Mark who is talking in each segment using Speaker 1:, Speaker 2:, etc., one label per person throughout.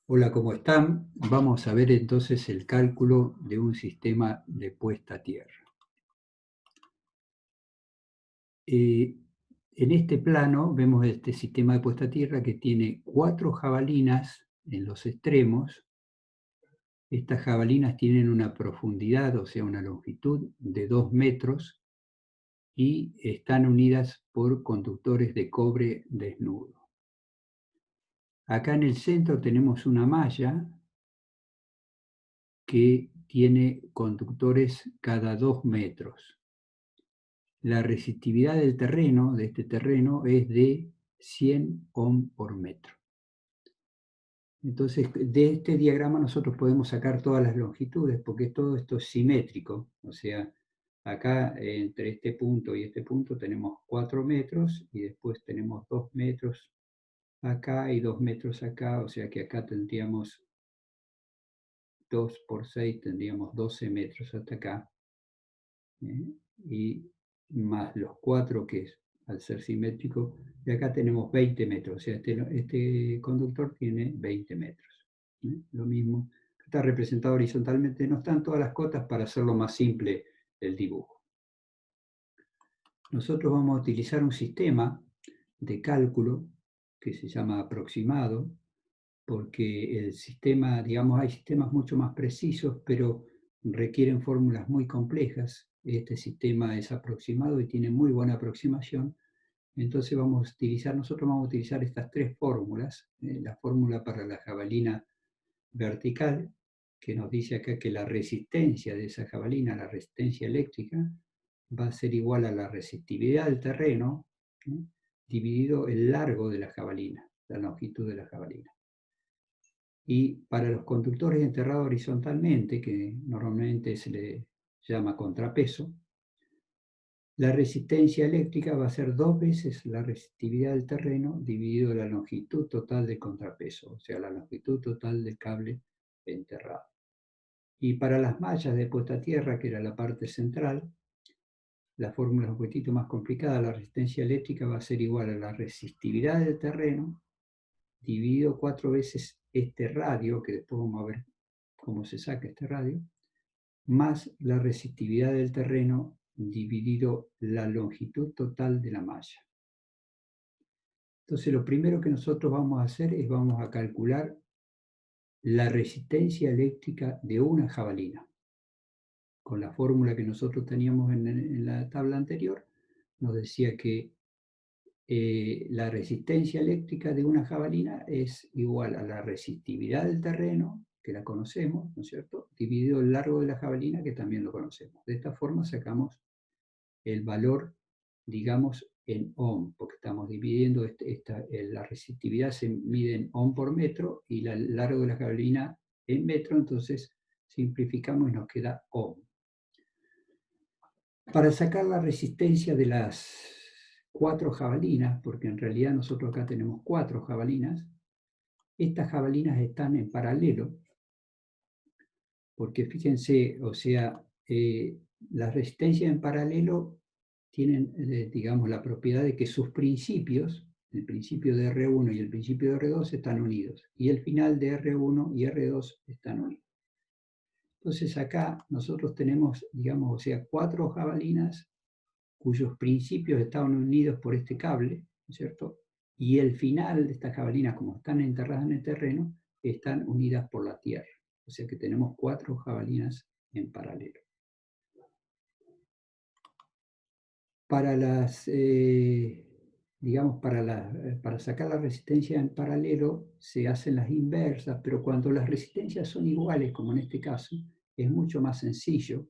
Speaker 1: Hola, ¿cómo están? Vamos a ver entonces el cálculo de un sistema de puesta a tierra. Eh, en este plano vemos este sistema de puesta a tierra que tiene 4 jabalinas en los extremos. Estas jabalinas tienen una profundidad, o sea, una longitud de 2 metros y están unidas por conductores de cobre desnudo. Acá en el centro tenemos una malla que tiene conductores cada 2 metros. La resistividad del terreno, de este terreno, es de 100 ohm por metro. Entonces, de este diagrama nosotros podemos sacar todas las longitudes, porque todo esto es simétrico. O sea, acá entre este punto y este punto tenemos 4 metros, y después tenemos 2 metros acá y 2 metros acá. O sea que acá tendríamos 2 por 6, tendríamos 12 metros hasta acá. Y más los 4 que es, al ser simétrico, y acá tenemos 20 metros, o sea, este conductor tiene 20 metros. Lo mismo, está representado horizontalmente, no están todas las cotas para hacerlo más simple el dibujo. Nosotros vamos a utilizar un sistema de cálculo que se llama aproximado, porque el sistema, digamos, hay sistemas mucho más precisos, pero requieren fórmulas muy complejas. Este sistema es aproximado y tiene muy buena aproximación. Entonces nosotros vamos a utilizar estas 3 fórmulas. La fórmula para la jabalina vertical, que nos dice acá que la resistencia de esa jabalina, la resistencia eléctrica, va a ser igual a la resistividad del terreno, dividido el largo de la jabalina, la longitud de la jabalina. Y para los conductores enterrados horizontalmente, que normalmente se le llama contrapeso, la resistencia eléctrica va a ser 2 veces la resistividad del terreno dividido la longitud total del contrapeso, o sea, la longitud total del cable enterrado. Y para las mallas de puesta a tierra, que era la parte central, la fórmula es un poquitito más complicada. La resistencia eléctrica va a ser igual a la resistividad del terreno dividido 4 veces este radio, que después vamos a ver cómo se saca este radio, más la resistividad del terreno dividido la longitud total de la malla. Entonces, lo primero que nosotros vamos a hacer es vamos a calcular la resistencia eléctrica de una jabalina. Con la fórmula que nosotros teníamos en la tabla anterior, nos decía que la resistencia eléctrica de una jabalina es igual a la resistividad del terreno, que la conocemos, ¿no es cierto?, dividido el largo de la jabalina, que también lo conocemos. De esta forma sacamos el valor, digamos, en ohm, porque estamos dividiendo, la resistividad se mide en ohm por metro y el largo de la jabalina en metro, entonces simplificamos y nos queda ohm. Para sacar la resistencia de las 4 jabalinas, porque en realidad nosotros acá tenemos 4 jabalinas, estas jabalinas están en paralelo, porque fíjense, o sea, las resistencias en paralelo tienen, digamos, la propiedad de que sus principios, el principio de R1 y el principio de R2 están unidos, y el final de R1 y R2 están unidos. Entonces acá nosotros tenemos, digamos, o sea, 4 jabalinas cuyos principios estaban unidos por este cable, ¿no es cierto? Y el final de estas jabalinas, como están enterradas en el terreno, están unidas por la tierra. O sea que tenemos 4 jabalinas en paralelo. Para las, digamos, para sacar la resistencia en paralelo se hacen las inversas, pero cuando las resistencias son iguales, como en este caso, es mucho más sencillo.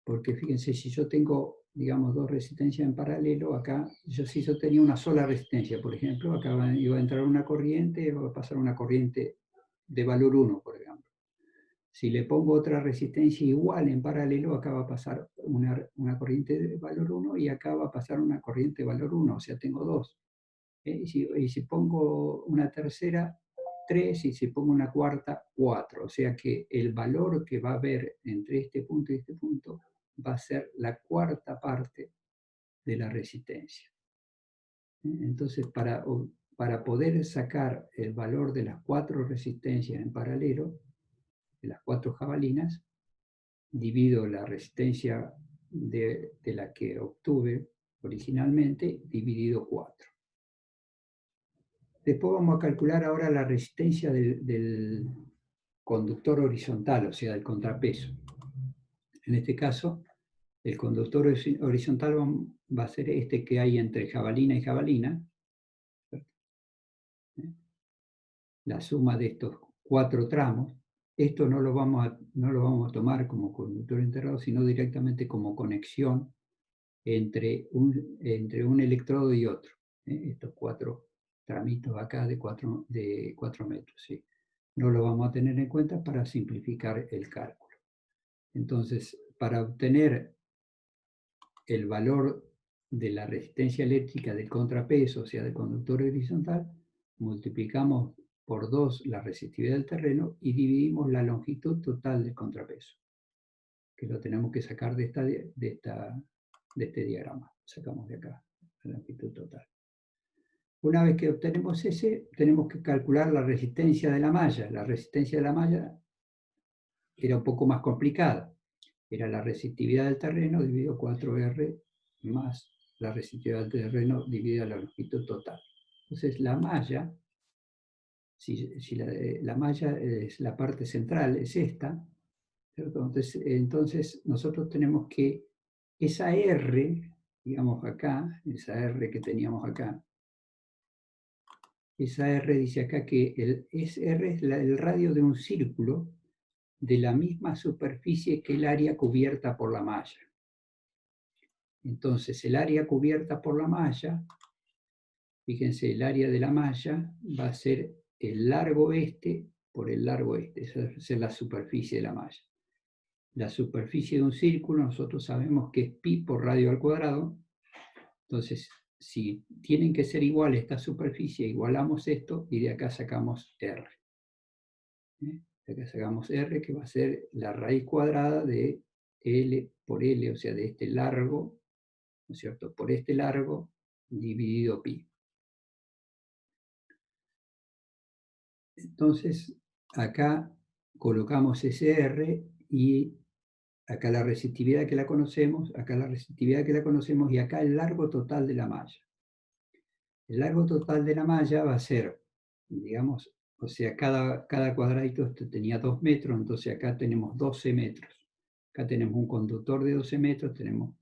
Speaker 1: Porque fíjense, si yo tengo, digamos, 2 resistencias en paralelo, acá, si yo tenía una sola resistencia, por ejemplo, acá iba a entrar una corriente, va a pasar una corriente de valor 1, por ejemplo. Si le pongo otra resistencia igual en paralelo, acá va a pasar una corriente de valor 1 y acá va a pasar una corriente de valor 1, o sea, tengo 2. Y si pongo una tercera, 3, y si pongo una cuarta, 4. O sea que el valor que va a haber entre este punto y este punto va a ser la cuarta parte de la resistencia. Entonces, para poder sacar el valor de las 4 resistencias en paralelo, de las 4 jabalinas, divido la resistencia de la que obtuve originalmente, dividido 4. Después vamos a calcular ahora la resistencia del conductor horizontal, o sea, del contrapeso. En este caso, el conductor horizontal va a ser este que hay entre jabalina y jabalina, la suma de estos 4 tramos. Esto no lo vamos a tomar como conductor integrado, sino directamente como conexión entre un electrodo y otro. Estos 4 tramitos acá de 4 metros. ¿Sí? No lo vamos a tener en cuenta para simplificar el cálculo. Entonces, para obtener el valor de la resistencia eléctrica del contrapeso, o sea, del conductor horizontal, multiplicamos por 2 la resistividad del terreno y dividimos la longitud total del contrapeso, que lo tenemos que sacar de este diagrama. Sacamos de acá la longitud total. Una vez que obtenemos ese, tenemos que calcular la resistencia de la malla. La resistencia de la malla era un poco más complicada. Era la resistividad del terreno dividido 4R más la resistividad del terreno dividida la longitud total. Entonces la malla, si la malla es la parte central, es esta, ¿cierto? Entonces nosotros tenemos que esa R, digamos acá, esa R que teníamos acá, esa R dice acá que R es el radio de un círculo de la misma superficie que el área cubierta por la malla. Entonces, el área cubierta por la malla, fíjense, el área de la malla va a ser el largo este por el largo este. Esa va a ser la superficie de la malla. La superficie de un círculo, nosotros sabemos que es pi por radio al cuadrado. Entonces, si tienen que ser iguales esta superficie, igualamos esto y de acá sacamos R. De acá sacamos R, que va a ser la raíz cuadrada de L por L, o sea, de este largo, ¿no es cierto?, por este largo dividido pi. Entonces, acá colocamos ese R y acá la resistividad que la conocemos, acá la resistividad que la conocemos y acá el largo total de la malla. El largo total de la malla va a ser, digamos, o sea, cada cuadradito tenía 2 metros, entonces acá tenemos 12 metros. Acá tenemos un conductor de 12 metros, tenemos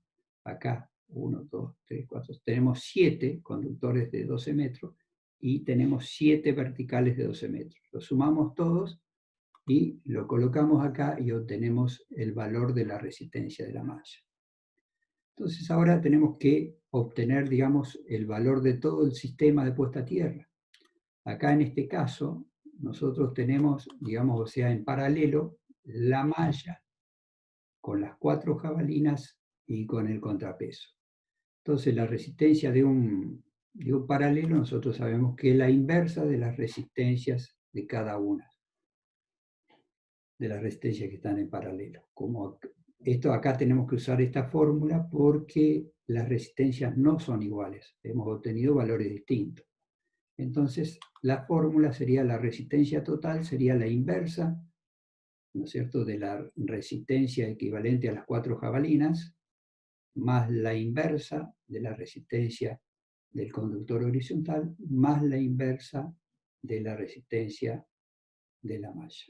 Speaker 1: acá 1, 2, 3, 4, tenemos 7 conductores de 12 metros y tenemos 7 verticales de 12 metros. Los sumamos todos y lo colocamos acá y obtenemos el valor de la resistencia de la malla. Entonces ahora tenemos que obtener, digamos, el valor de todo el sistema de puesta a tierra. Acá en este caso, nosotros tenemos, digamos, o sea, en paralelo, la malla con las 4 jabalinas y con el contrapeso. Entonces la resistencia de un paralelo, nosotros sabemos que es la inversa de las resistencias de cada una, de las resistencias que están en paralelo. Como esto acá tenemos que usar esta fórmula porque las resistencias no son iguales, hemos obtenido valores distintos. Entonces, la fórmula sería la resistencia total, sería la inversa, ¿no es cierto?, de la resistencia equivalente a las 4 jabalinas, más la inversa de la resistencia del conductor horizontal, más la inversa de la resistencia de la malla.